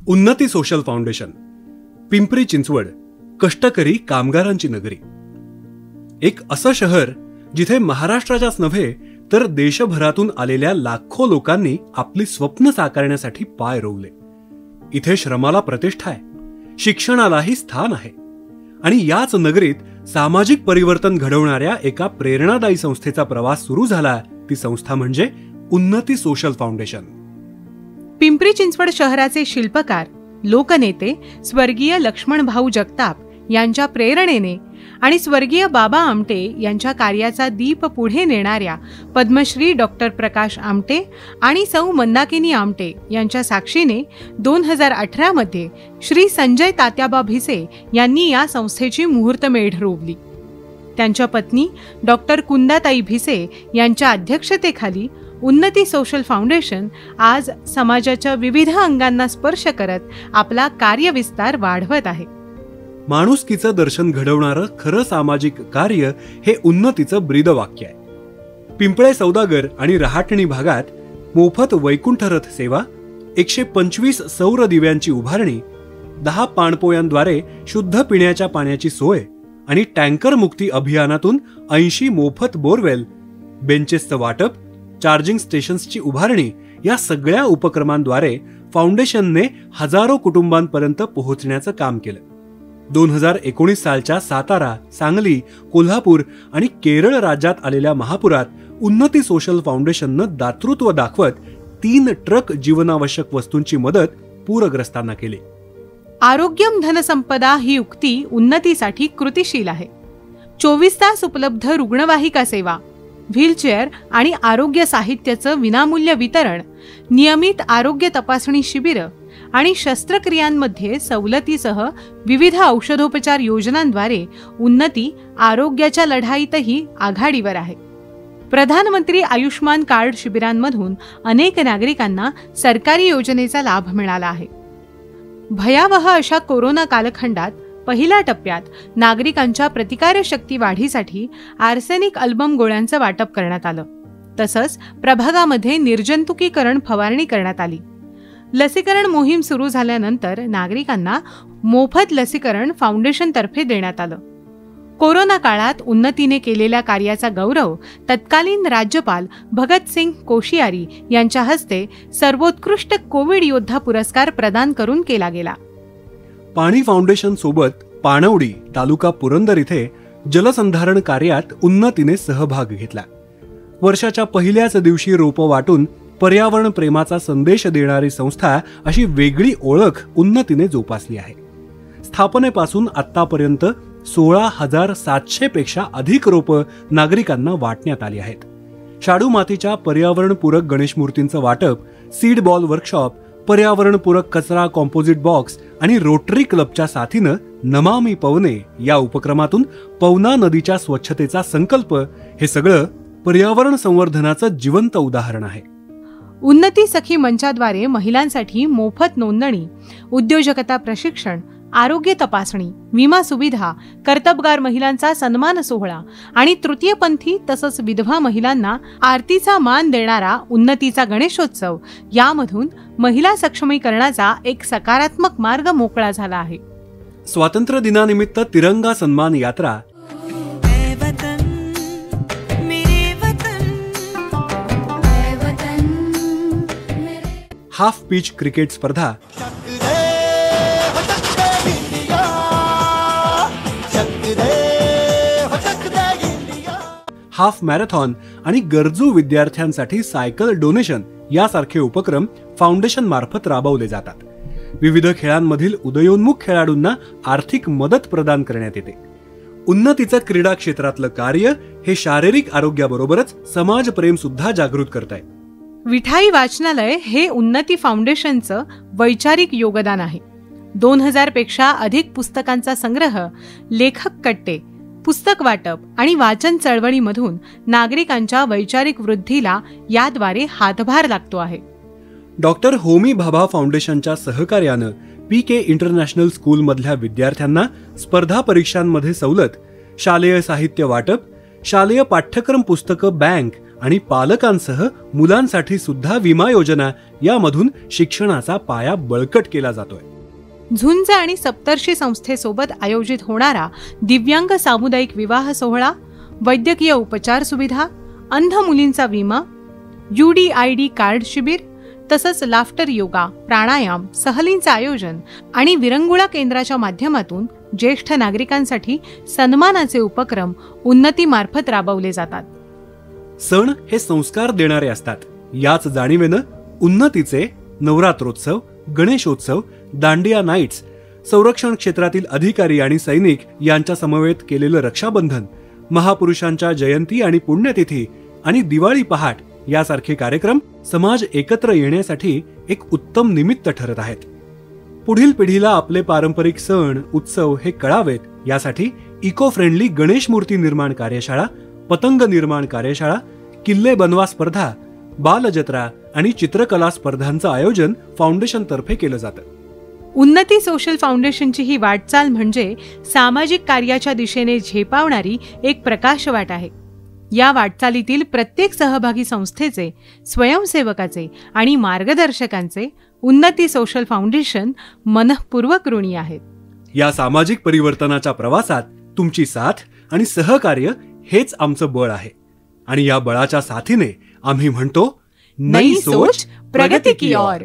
उन्नती social foundation, Pimpri Chinchwad, कष्टकरी कामगारांची नगरी. एक असं शहर जिथे महाराष्ट्राच्याच नव्हे तर देशभरातून आलेल्या लाखो लोकांनी आपली स्वप्न साकारण्यासाठी पाय रोवले. इथे श्रमाला प्रतिष्ठा आहे, शिक्षणालाही स्थान आहे आणि याच नगरीत सामाजिक परिवर्तन घडवणाऱ्या एका प्रेरणादायी संस्थेचा प्रवास सुरू झाला. ती संस्था म्हणजे उन्नती सोशल फाउंडेशन. पिंपरी चिंचवड शहराचे शिल्पकार, लोकनेते स्वर्गीय लक्ष्मणभाऊ जगताप यांच्या प्रेरणेने आणि स्वर्गीय बाबा आमटे यांच्या कार्याचा दीप पुढे नेणाऱ्या पद्मश्री डॉक्टर प्रकाश आमटे आणि सौ मंदाकिनी आमटे यांच्या साक्षीने 2018 मध्ये श्री संजय तात्याबा भिसे यांनी या संस्थेची मुहूर्तमेढ रोवली. त्यांच्या पत्नी डॉक्टर कुंदाताई भिसे यांच्या अध्यक्षतेखाली उन्नती सोशल फाउंडेशन आज समाजाच्या विविध अंगांना स्पर्श करत आपला कार्यविस्तार वाढवत आहे. माणुसकीचं दर्शन घडवणारं खरं सामाजिक कार्य हे उन्नतीचं ब्रीदवाक्य आहे. पिंपळे सौदागर आणि रहाटणी भागात मोफत वैकुंठ रथ सेवा, 125 सौर दिव्यांची उभारणी, 10 पाणपोयांद्वारे शुद्ध पिण्याच्या पाण्याची सोय आणि टँकर मुक्ती अभियानातून 80 मोफत बोरवेल, बेंचेसचं वाटप, चार्जिंग स्टेशन्सची उभारणी या सगळ्या उपक्रमांद्वारे फाउंडेशनने हजारो कुटुंबांपर्यंत पोहोचण्याचं काम केलं. 2019 सालच्या सातारा, सांगली, कोल्हापूर आणि केरळ राज्यात आलेल्या महापुरात उन्नती सोशल फाउंडेशननं दातृत्व दाखवत 3 ट्रक जीवनावश्यक वस्तूंची मदत पूरग्रस्तांना केली. आरोग्यम धनसंपदा ही उक्ती उन्नतीसाठी कृतिशील आहे. 24 तास उपलब्ध रुग्णवाहिका सेवा, व्हीलचेअर आणि आरोग्य साहित्याचं विनामूल्य वितरण, नियमित आरोग्य तपासणी शिबिरं आणि शस्त्रक्रियांमध्ये सवलतीसह विविध औषधोपचार योजनांद्वारे उन्नती आरोग्याच्या लढाईतही आघाडीवर आहे. प्रधानमंत्री आयुष्मान कार्ड शिबिरांमधून अनेक नागरिकांना सरकारी योजनेचा लाभ मिळाला आहे. भयावह अशा कोरोना कालखंडात पहिल्या टप्प्यात नागरिकांच्या प्रतिकारशक्ती वाढीसाठी आर्सेनिक अल्बम गोळ्यांचं वाटप करण्यात आलं. तसंच प्रभागामध्ये निर्जंतुकीकरण फवारणी करण्यात आली. लसीकरण मोहीम सुरू झाल्यानंतर नागरिकांना मोफत लसीकरण फाउंडेशनतर्फे देण्यात आलं. कोरोना काळात उन्नतीने केलेल्या कार्याचा गौरव तत्कालीन राज्यपाल भगतसिंग कोश्यारी यांच्या हस्ते सर्वोत्कृष्ट कोविड योद्धा पुरस्कार प्रदान करून केला गेला. पाणी फाउंडेशन सोबत पाणवडी तालुका पुरंदर इथे जलसंधारण कार्यात उन्नतीने सहभाग घेतला. वर्षाच्या पहिल्याच दिवशी रोपं वाटून पर्यावरण प्रेमाचा संदेश देणारी संस्था अशी वेगळी ओळख उन्नतीने जोपासली आहे. स्थापनेपासून आतापर्यंत 16,700 पेक्षा अधिक रोपं नागरिकांना वाटण्यात आली आहेत. शाडू मातीच्या पर्यावरणपूरक गणेश मूर्तींचं वाटप, सीड बॉल वर्कशॉप, पर्यावरणपूरक कचरा कॉम्पोजिट बॉक्स आणि रोटरी क्लबच्या साथीनं नमामि पवने या उपक्रमातून पवना नदीच्या स्वच्छतेचा संकल्प, हे सगळं पर्यावरण संवर्धनाचं जिवंत उदाहरण आहे. उन्नती सखी मंचाद्वारे महिलांसाठी मोफत नोंदणी, उद्योजकता प्रशिक्षण, आरोग्य तपासणी, विमा सुविधा, कर्तबगार महिलांचा सन्मान सोहळा आणि तृतीयपंथी तसंच विधवा महिलांना आरतीचा मान देणारा उन्नतीचा गणेशोत्सव यामधून महिला सक्षमीकरणाचा एक सकारात्मक मार्ग मोकळा झाला आहे. स्वातंत्र्य दिनानिमित्त तिरंगा सन्मान यात्रा, हाफ पिच क्रिकेट स्पर्धा, हाफ मॅरेथॉन आणि गरजू विद्यार्थ्यांसाठी सायकल डोनेशन यासारखे उपक्रम फाउंडेशन मार्फत राबवले जातात. विविध खेळांमधील उदयोन्मुख खेळाडूंना आर्थिक मदत प्रदान करण्यात येते. उन्नतीचं क्रीडा क्षेत्रातलं कार्य हे शारीरिक आरोग्याबरोबरच समाजप्रेम सुद्धा जागृत करताय. विठाई वाचनालय हे उन्नती फाउंडेशनचं वैचारिक योगदान आहे. 2000 पेक्षा अधिक पुस्तकांचा संग्रह, लेखक कट्टे, पुस्तक वाटप आणि वाचन चळवळीमधून नागरिकांच्या वैचारिक वृद्धीला याद्वारे हातभार लागतो आहे. डॉक्टर होमी भाभा फाउंडेशनच्या सहकार्यानं PK इंटरनॅशनल स्कूलमधल्या विद्यार्थ्यांना स्पर्धा परीक्षांमध्ये सवलत, शालेय साहित्य वाटप, शालेय पाठ्यक्रम पुस्तकं बँक आणि पालकांसह मुलांसाठी सुद्धा विमा योजना यामधून शिक्षणाचा पाया बळकट केला जातोय। झुंज आणि सप्तर्षी संस्थेसोबत आयोजित होणारा दिव्यांग सामुदायिक विवाह सोहळा, वैद्यकीय उपचार सुविधा, अंध मुलींचा विमा, UDID कार्ड शिबिर तसंच लाफ्टर योगा, प्राणायाम, सहलींचं आयोजन आणि विरंगुळा केंद्राच्या माध्यमातून ज्येष्ठ नागरिकांसाठी सन्मानाचे उपक्रम उन्नतीमार्फत राबवले जातात। सण हे संस्कार देणारे असतात। याच जाणीवेनं उन्नतीचे नवरात्रोत्सव, गणेशोत्सव, दांडिया नाईट्स, संरक्षण क्षेत्रातील अधिकारी आणि सैनिक यांच्या समवेत केलेलं रक्षाबंधन, महापुरुषांच्या जयंती आणि पुण्यतिथी आणि दिवाळी पहाट यासारखे कार्यक्रम समाज एकत्र येण्यासाठी एक उत्तम निमित्त ठरत आहेत। पुढील पिढीला आपले पारंपरिक सण उत्सव हे कळावेत यासाठी इको फ्रेंडली गणेश मूर्ती निर्माण कार्यशाळा, पतंग निर्माण कार्यशाळा, किल्ले बनवा स्पर्धा, बालजत्रा आणि चित्रकला स्पर्धांचं आयोजन फाउंडेशन तर्फे केलं जातं। उन्नती सोशल फाउंडेशनची ही वाटचाल म्हणजे सामाजिक कार्याच्या दिशेने झेपावणारी एक प्रकाशवाट आहे। या वाटचालीतील प्रत्येक सहभागी संस्थेचे, स्वयंसेवकाचे आणि मार्गदर्शकांचे उन्नती सोशल फाउंडेशन मनःपूर्वक ऋणी आहेत। या सामाजिक परिवर्तनाच्या प्रवासात तुमची साथ आणि सहकार्य हेच आमचं बळ आहे आणि या बळाच्या साथीने आम्ही म्हणतो, नई सोच प्रगति की ओर।